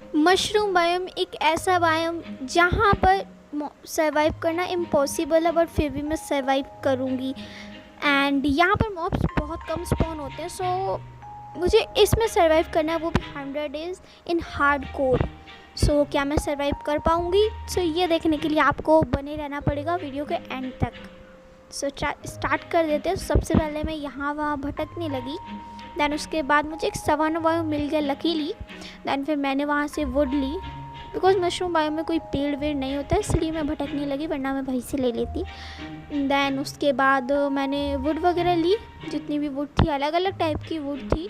Mushroom biome एक ऐसा biome जहाँ पर सर्वाइव करना इम्पॉसिबल है, बट फिर भी मैं सर्वाइव करूँगी। एंड यहाँ पर मॉब्स बहुत कम स्पॉन होते हैं, सो मुझे इसमें सर्वाइव करना है, वो भी 100 डेज़ इन हार्ड कोर। सो क्या मैं सर्वाइव कर पाऊँगी? सो ये देखने के लिए आपको बने रहना पड़ेगा वीडियो के एंड तक। सो स्टार्ट कर देते हैं। सबसे पहले मैं यहाँ वहाँ भटकने लगी। दैन उसके बाद मुझे एक सवाना बायो मिल गया लकीली। दैन फिर मैंने वहाँ से वुड ली, बिकॉज मशरूम बायो में कोई पेड़ वेड़ नहीं होता है, इसलिए मैं भटकने लगी, वरना मैं वहीं से ले लेती। दैन उसके बाद मैंने वुड वगैरह ली, जितनी भी वुड थी, अलग अलग टाइप की वुड थी।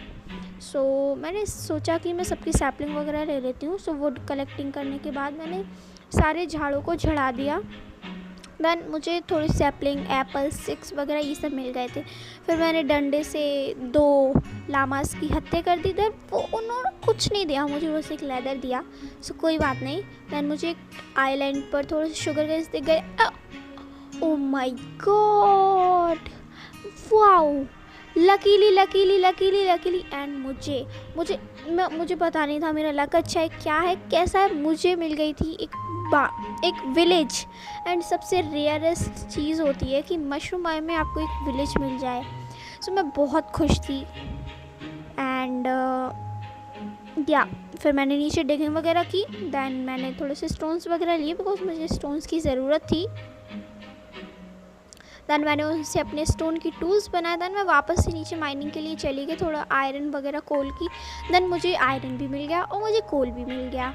सो मैंने सोचा कि मैं सबकी सैपलिंग वगैरह ले लेती हूँ। सो वुड कलेक्टिंग करने के बाद मैंने सारे झाड़ों को झड़ा दिया। दैन मुझे थोड़ी सैपलिंग, एप्पल, स्टिक्स वगैरह ये सब मिल गए थे। फिर मैंने डंडे से 2 लामास की हत्या कर दी। दैन वो उन्होंने कुछ नहीं दिया मुझे, बस एक लेदर दिया। सो कोई बात नहीं। दैन मुझे एक आइलैंड पर थोड़े से शुगर केन्स दिख गए। ओ my god, wow, luckily and मुझे पता नहीं था मेरा लक अच्छा है क्या है कैसा है, मुझे मिल गई थी एक विलेज। एंड सबसे रेयरेस्ट चीज़ होती है कि मशरूम बायो में आपको एक विलेज मिल जाए। सो मैं बहुत खुश थी। एंड या फिर मैंने नीचे डिगिंग वगैरह की। दैन मैंने थोड़े से स्टोन्स वगैरह लिए, बिकॉज मुझे स्टोन्स की ज़रूरत थी। दैन मैंने उनसे अपने स्टोन की टूल्स बनाए। दैन मैं वापस से नीचे माइनिंग के लिए चली गई, थोड़ा आयरन वगैरह कोल की। दैन मुझे आयरन भी मिल गया और मुझे कोल भी मिल गया।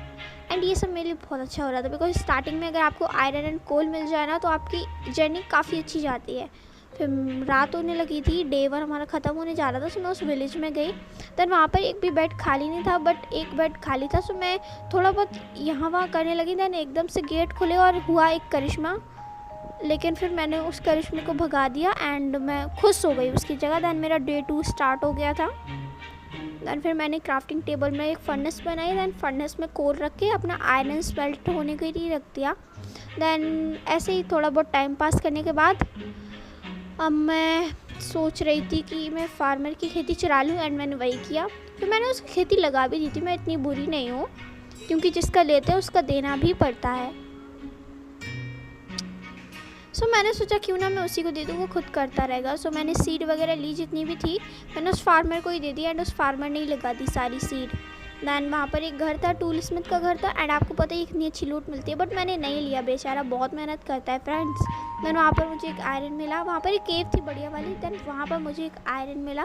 एंड ये सब मेरे लिए बहुत अच्छा हो रहा था, बिकॉज स्टार्टिंग में अगर आपको आयरन एंड कोल मिल जाए ना, तो आपकी जर्नी काफ़ी अच्छी जाती है। फिर रात होने लगी थी, डे 1 हमारा ख़त्म होने जा रहा था। सो मैं उस विलेज में गई। दैन वहाँ पर एक भी बेड खाली नहीं था, बट एक बेड खाली था। सो मैं थोड़ा बहुत यहाँ वहाँ करने लगी। दैन एकदम से गेट खुले और हुआ एक करिश्मा, लेकिन फिर मैंने उस करिश्मे को भगा दिया एंड मैं खुश हो गई उसकी जगह। दैन मेरा डे 2 स्टार्ट हो गया था। दैन फिर मैंने क्राफ्टिंग टेबल में एक फर्नेस बनाई। दैन फर्नेस में कोल रख के अपना आयरन स्मेल्ट होने के लिए रख दिया। दैन ऐसे ही थोड़ा बहुत टाइम पास करने के बाद अब मैं सोच रही थी कि मैं फार्मर की खेती चला लूँ, एंड मैंने वही किया। फिर मैंने उसकी खेती लगा भी दी थी। मैं इतनी बुरी नहीं हूँ, क्योंकि जिसका लेते हैं उसका देना भी पड़ता है। सो मैंने सोचा क्यों ना मैं उसी को दे दूँ, वो खुद करता रहेगा। सो मैंने सीड वगैरह ली जितनी भी थी, मैंने उस फार्मर को ही दे दी। एंड उस फार्मर ने ही लगा दी सारी सीड। दैन वहाँ पर एक घर था, टूल स्मिथ का घर था। एंड आपको पता है कितनी अच्छी लूट मिलती है, बट मैंने नहीं लिया, बेचारा बहुत मेहनत करता है फ्रेंड्स। दैन वहाँ पर मुझे एक आयरन मिला। वहाँ पर एक केव थी बढ़िया वाली। दैन वहाँ पर मुझे एक आयरन मिला।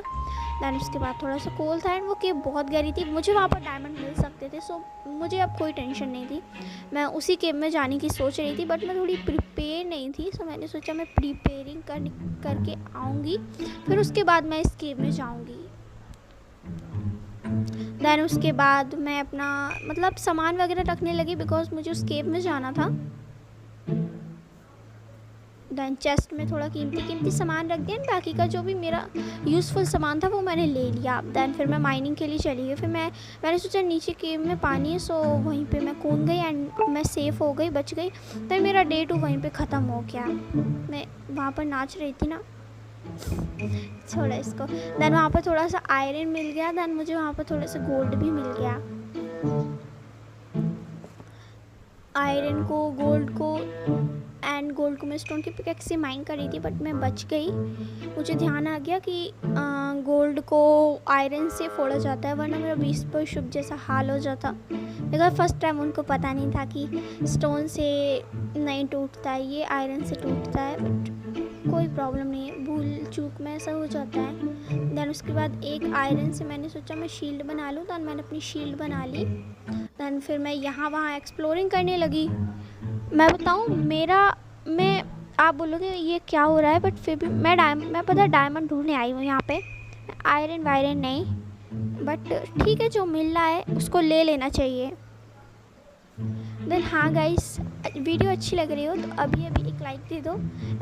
दैन उसके बाद थोड़ा सा कोल था, एंड वो केव बहुत गहरी थी। मुझे वहाँ पर डायमंड मिल सकते थे। सो मुझे अब कोई टेंशन नहीं थी। मैं उसी केव में जाने की सोच रही थी, बट मैं थोड़ी प्रिपेयर नहीं थी। सो मैंने सोचा मैं प्रिपेयरिंग करके आऊँगी, फिर उसके बाद मैं इस केव में जाऊँगी। दैन उसके बाद मैं अपना मतलब सामान वगैरह रखने लगी, बिकॉज मुझे उस केव में जाना था। दैन चेस्ट में थोड़ा कीमती सामान रख दिया। बाकी का जो भी मेरा यूज़फुल सामान था वो मैंने ले लिया। दैन फिर मैं माइनिंग के लिए चली गई। फिर मैंने सोचा नीचे केव में पानी है, सो वहीं पे मैं कूद गई एंड मैं सेफ़ हो गई, बच गई। दैन मेरा डे 2 वहीं पे ख़त्म हो गया। मैं वहाँ पर नाच रही थी ना, छोड़ा इसको। दैन वहाँ पर थोड़ा सा आयरन मिल गया। दैन मुझे वहाँ पर थोड़ा सा गोल्ड भी मिल गया। आयरन को, गोल्ड को मैं स्टोन की पिकैक्स से माइन कर रही थी, बट मैं बच गई। मुझे ध्यान आ गया कि गोल्ड को आयरन से फोड़ा जाता है, वरना मेरा 20 पर शुभ जैसा हाल हो जाता। बिकॉज फर्स्ट टाइम उनको पता नहीं था कि स्टोन से नहीं टूटता है, ये आयरन से टूटता है। बट कोई प्रॉब्लम नहीं है, भूल चूक में ऐसा हो जाता है। दैन उसके बाद एक आयरन से मैंने सोचा मैं शील्ड बना लूँ। दैन मैंने अपनी शील्ड बना ली। दैन फिर मैं यहाँ वहाँ एक्सप्लोरिंग करने लगी। मैं बताऊँ मैं आप बोलोगे ये क्या हो रहा है, बट फिर भी मैं पता डायमंड ढूंढने आई हूँ यहाँ पे, आयरन वायरन नहीं। बट ठीक है, जो मिल रहा है उसको ले लेना चाहिए। देन हाँ गाइस, वीडियो अच्छी लग रही हो तो अभी एक लाइक दे दो।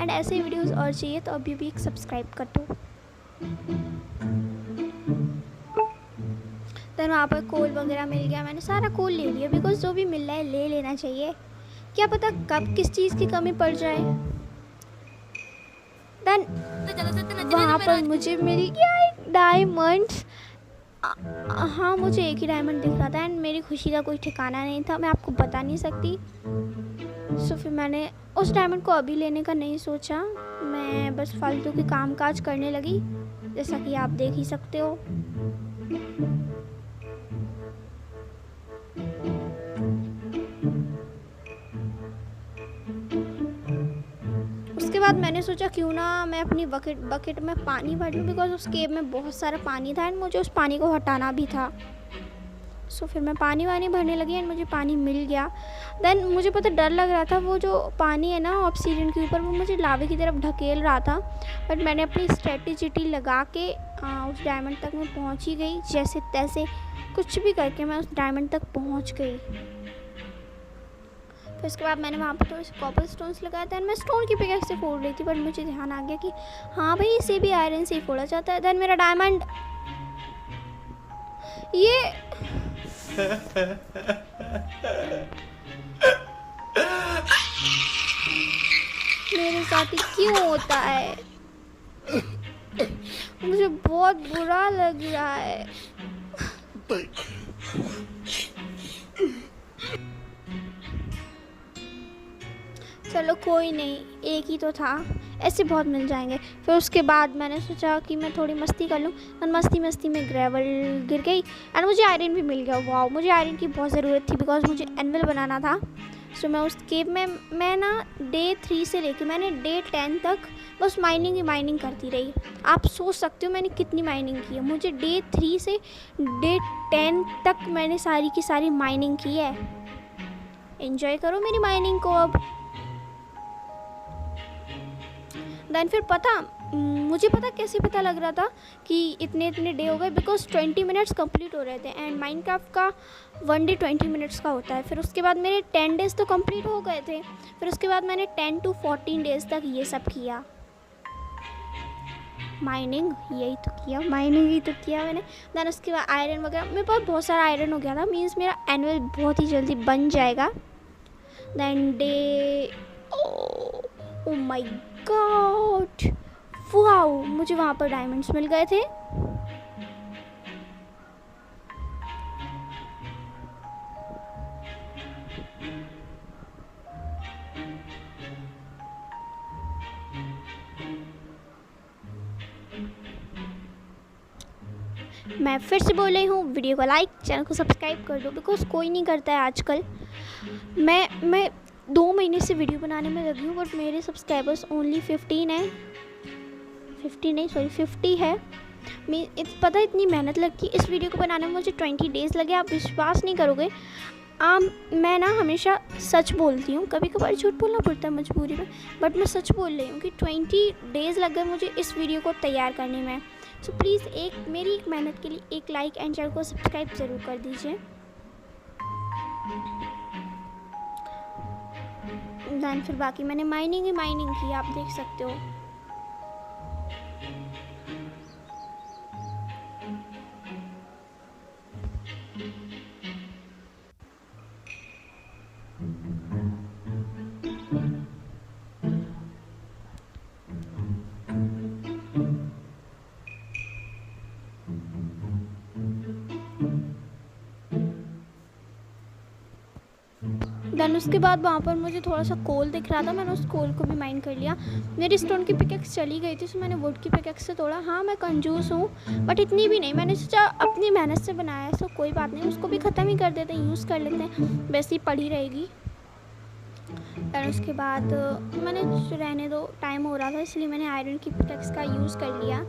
एंड ऐसे वीडियोस और चाहिए तो अभी एक सब्सक्राइब कर दो। देन वहाँ पर कोल वगैरह मिल गया। मैंने सारा कोल ले लिया, बिकॉज जो भी मिल रहा है ले लेना चाहिए, क्या पता कब किस चीज़ की कमी पड़ जाए। देन वहाँ पर मुझे मिल गया एक डायमंड। हाँ, मुझे एक ही डायमंड दिख रहा था एंड मेरी खुशी का कोई ठिकाना नहीं था, मैं आपको बता नहीं सकती। सो फिर मैंने उस डायमंड को अभी लेने का नहीं सोचा, मैं बस फालतू के काम काज करने लगी, जैसा कि आप देख ही सकते हो। उसके बाद मैंने सोचा क्यों ना मैं अपनी बकेट में पानी भर लूँ, बिकॉज उस केव में बहुत सारा पानी था एंड मुझे उस पानी को हटाना भी था। सो फिर मैं पानी वानी भरने लगी एंड मुझे पानी मिल गया। देन मुझे पता डर लग रहा था, वो जो पानी है ना ऑब्सीडियन के ऊपर, वो मुझे लावे की तरफ ढकेल रहा था, बट मैंने अपनी स्ट्रेटेजी लगा के उस डायमंड तक मैं पहुँच ही गई। जैसे तैसे कुछ भी करके मैं उस डायमंड तक पहुँच गई। फिर उसके बाद मैंने वहाँ पर थोड़े से कॉपर स्टोन्स लगाए थे एंड मैं स्टोन की पिकैक्स से फोड़ रही थी, बट मुझे ध्यान आ गया कि हाँ भाई, इसे भी आयरन से ही फोड़ा जाता है। देन मेरा डायमंड ये मेरे साथ ही क्यों होता है, मुझे बहुत बुरा लग रहा है। चलो कोई नहीं, एक ही तो था, ऐसे बहुत मिल जाएंगे। फिर उसके बाद मैंने सोचा कि मैं थोड़ी मस्ती कर लूँ, और मस्ती में ग्रेवल गिर गई एंड मुझे आयरन भी मिल गया। वाह, मुझे आयरन की बहुत ज़रूरत थी बिकॉज मुझे एनवल बनाना था। सो मैं उस केव में मैं ना डे 3 से लेके मैंने डे 10 तक बस माइनिंग ही माइनिंग करती रही। आप सोच सकते हो मैंने कितनी माइनिंग की है। मुझे डे 3 से डे 10 तक मैंने सारी की सारी माइनिंग की है। एंजॉय करो मेरी माइनिंग को अब। देन फिर मुझे कैसे पता लग रहा था कि इतने डे हो गए, बिकॉज 20 मिनट्स कंप्लीट हो रहे थे एंड माइनक्राफ्ट का 1 डे 20 मिनट्स का होता है। फिर उसके बाद मेरे 10 डेज़ तो कंप्लीट हो गए थे। फिर उसके बाद मैंने 10 to 14 डेज़ तक ये सब किया, माइनिंग ही तो किया मैंने। देन उसके बाद आयरन वगैरह, मेरे पास बहुत सारा आयरन हो गया था, मीन्स मेरा एनुअल बहुत ही जल्दी बन जाएगा। Then day oh my god, wow, मुझे वहाँ पर डायमंड्स मिल गए थे। मैं फिर से बोल रही हूँ, वीडियो को लाइक, चैनल को सब्सक्राइब कर दो, बिकॉज कोई नहीं करता है आजकल। मैं 2 महीने से वीडियो बनाने में लगी हूँ, बट मेरे सब्सक्राइबर्स ओनली 15 है। 50 है। पता है इतनी मेहनत लगती है इस वीडियो को बनाने में, मुझे 20 डेज़ लगे। आप विश्वास नहीं करोगे। मैं ना हमेशा सच बोलती हूँ, कभी कभार झूठ बोलना पड़ता है मजबूरी में, बट मैं सच बोल रही हूँ कि 20 डेज़ लग गए मुझे इस वीडियो को तैयार करने में। सो प्लीज़ मेरी मेहनत के लिए एक लाइक एंड चैनल को सब्सक्राइब ज़रूर कर दीजिए। देन फिर बाकी मैंने माइनिंग की, आप देख सकते हो। देन उसके बाद वहाँ पर मुझे थोड़ा सा कोल दिख रहा था, मैंने उस कोल को भी माइन कर लिया। मेरी स्टोन की पिकैक्स चली गई थी, तो मैंने वुड की पिकैक्स से तोड़ा। हाँ, मैं कंजूस हूँ, बट इतनी भी नहीं। मैंने सोचा अपनी मेहनत से बनाया है, सो कोई बात नहीं, उसको भी ख़त्म ही कर देते हैं, यूज़ कर लेते हैं, वैसे ही पड़ी रहेगी। और उसके बाद मैंने रहने दो, टाइम हो रहा था, इसलिए मैंने आयरन की पिकैक्स का यूज़ कर लिया।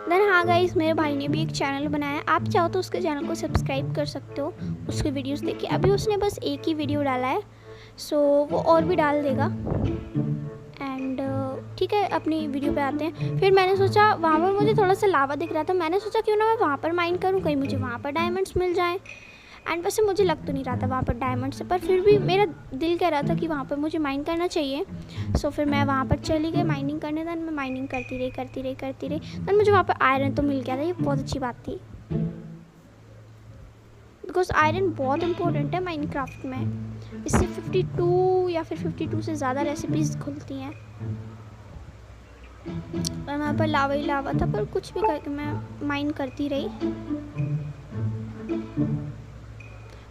देन हाँ गाइस, मेरे भाई ने भी एक चैनल बनाया है, आप चाहो तो उसके चैनल को सब्सक्राइब कर सकते हो, उसके वीडियोस देखिए। अभी उसने बस एक ही वीडियो डाला है, सो वो और भी डाल देगा। एंड ठीक है, अपनी वीडियो पे आते हैं। फिर मैंने सोचा, वहाँ पर मुझे थोड़ा सा लावा दिख रहा था, मैंने सोचा क्यों ना मैं वहाँ पर माइन करूँ, कहीं मुझे वहाँ पर डायमंड्स मिल जाएँ। एंड वैसे मुझे लग तो नहीं रहा था वहाँ पर डायमंड्स, पर फिर भी मेरा दिल कह रहा था कि वहाँ पर मुझे माइन करना चाहिए। सो फिर मैं वहाँ पर चली गई माइनिंग करने। देन मैं माइनिंग करती रही। देन मुझे वहाँ पर आयरन तो मिल गया था, ये बहुत अच्छी बात थी, बिकॉज आयरन बहुत इंपॉर्टेंट है माइनक्राफ्ट में। इससे 52 या फिर 52 से ज़्यादा रेसिपीज खुलती हैं। और वहाँ पर लावा ही लावा था, पर कुछ भी करके मैं माइन करती रही।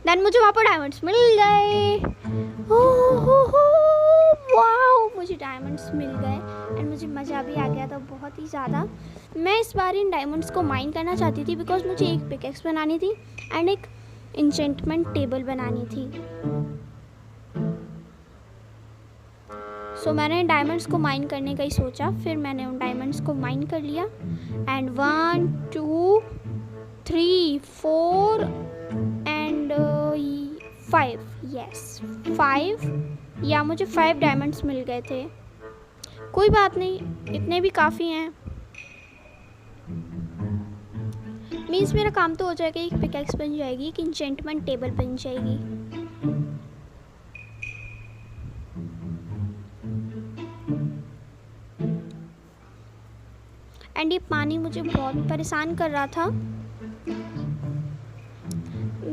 देन मुझे वहाँ पर डायमंड्स मिल गए। वाओ, मुझे डायमंड्स मिल गए एंड मुझे मज़ा भी आ गया था बहुत ही ज़्यादा। मैं इस बार इन डायमंड्स को माइन करना चाहती थी बिकॉज मुझे एक पिकेक्स बनानी थी एंड एक इंचेंटमेंट टेबल बनानी थी। सो मैंने डायमंड्स को माइन करने का ही सोचा। फिर मैंने उन डायमंड्स को माइन कर लिया एंड 1 2 3 4 एंड 5, यस 5, या मुझे 5 डायमंड्स मिल गए थे। कोई बात नहीं, इतने भी काफ़ी हैं। मीन्स मेरा काम तो हो जाएगा, एक पिकेक्स बन जाएगी, एक इंचेंटमेंट टेबल बन जाएगी। एंड ये पानी मुझे बहुत परेशान कर रहा था।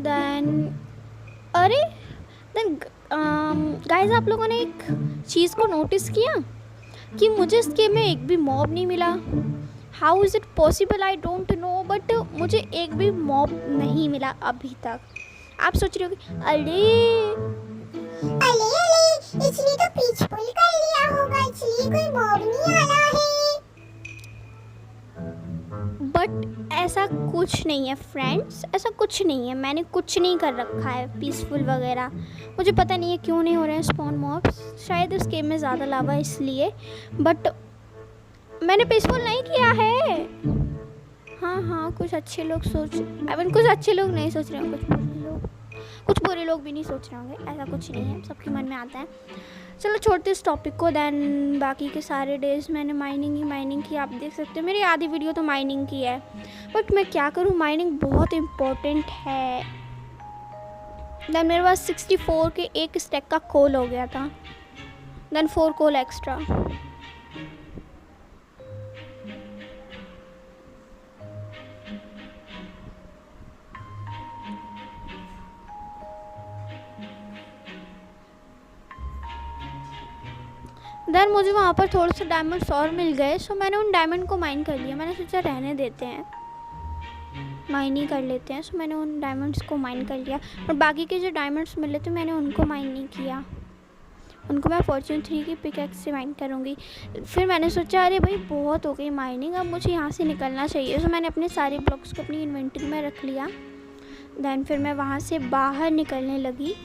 देन गाइस, आप लोगों ने एक चीज़ को नोटिस किया कि मुझे इस गेम में एक भी मॉब नहीं मिला। How is it possible, I don't know, but मुझे एक भी मॉब नहीं मिला अभी तक। आप सोच रहे हो कि अरे इसने तो पीसफुल कर लिया होगा, इसलिए कोई मॉब नहीं आना है। बट ऐसा कुछ नहीं है फ्रेंड्स, ऐसा कुछ नहीं है। मैंने कुछ नहीं कर रखा है पीसफुल वगैरह। मुझे पता नहीं है क्यों नहीं हो रहे हैं स्पॉन मॉब्स, शायद इस गेम में ज़्यादा लावा है इसलिए, बट मैंने पीसफुल नहीं किया है। हाँ, कुछ अच्छे लोग कुछ अच्छे लोग नहीं सोच रहे हैं, कुछ बुरे लोग भी नहीं सोच रहे होंगे, ऐसा कुछ नहीं है, सबके मन में आता है। चलो छोड़ते इस टॉपिक को। देन बाकी के सारे डेज मैंने माइनिंग की। आप देख सकते हो मेरी आधी वीडियो तो माइनिंग की है, बट मैं क्या करूँ, माइनिंग बहुत इम्पोर्टेंट है। देन मेरे पास 64 के एक स्टैक का कोल हो गया था, देन 4 कोल एक्स्ट्रा। देन मुझे वहाँ पर थोड़े से डायमंड्स और मिल गए, सो मैंने उन डायमंड को माइन कर लिया। मैंने सोचा रहने देते हैं, माइन ही कर लेते हैं। सो मैंने उन डायमंड्स को माइन कर लिया, और बाकी के जो डायमंड्स मिले थे मैंने उनको माइन नहीं किया। उनको मैं फॉर्च्यून 3 की पिकैक्स से माइन करूँगी। फिर मैंने सोचा अरे भाई बहुत हो गई माइनिंग, अब मुझे यहाँ से निकलना चाहिए। सो मैंने अपने सारे ब्लॉक्स को अपनी इन्वेंटरी में रख लिया। देन फिर मैं वहाँ से बाहर निकलने लगी।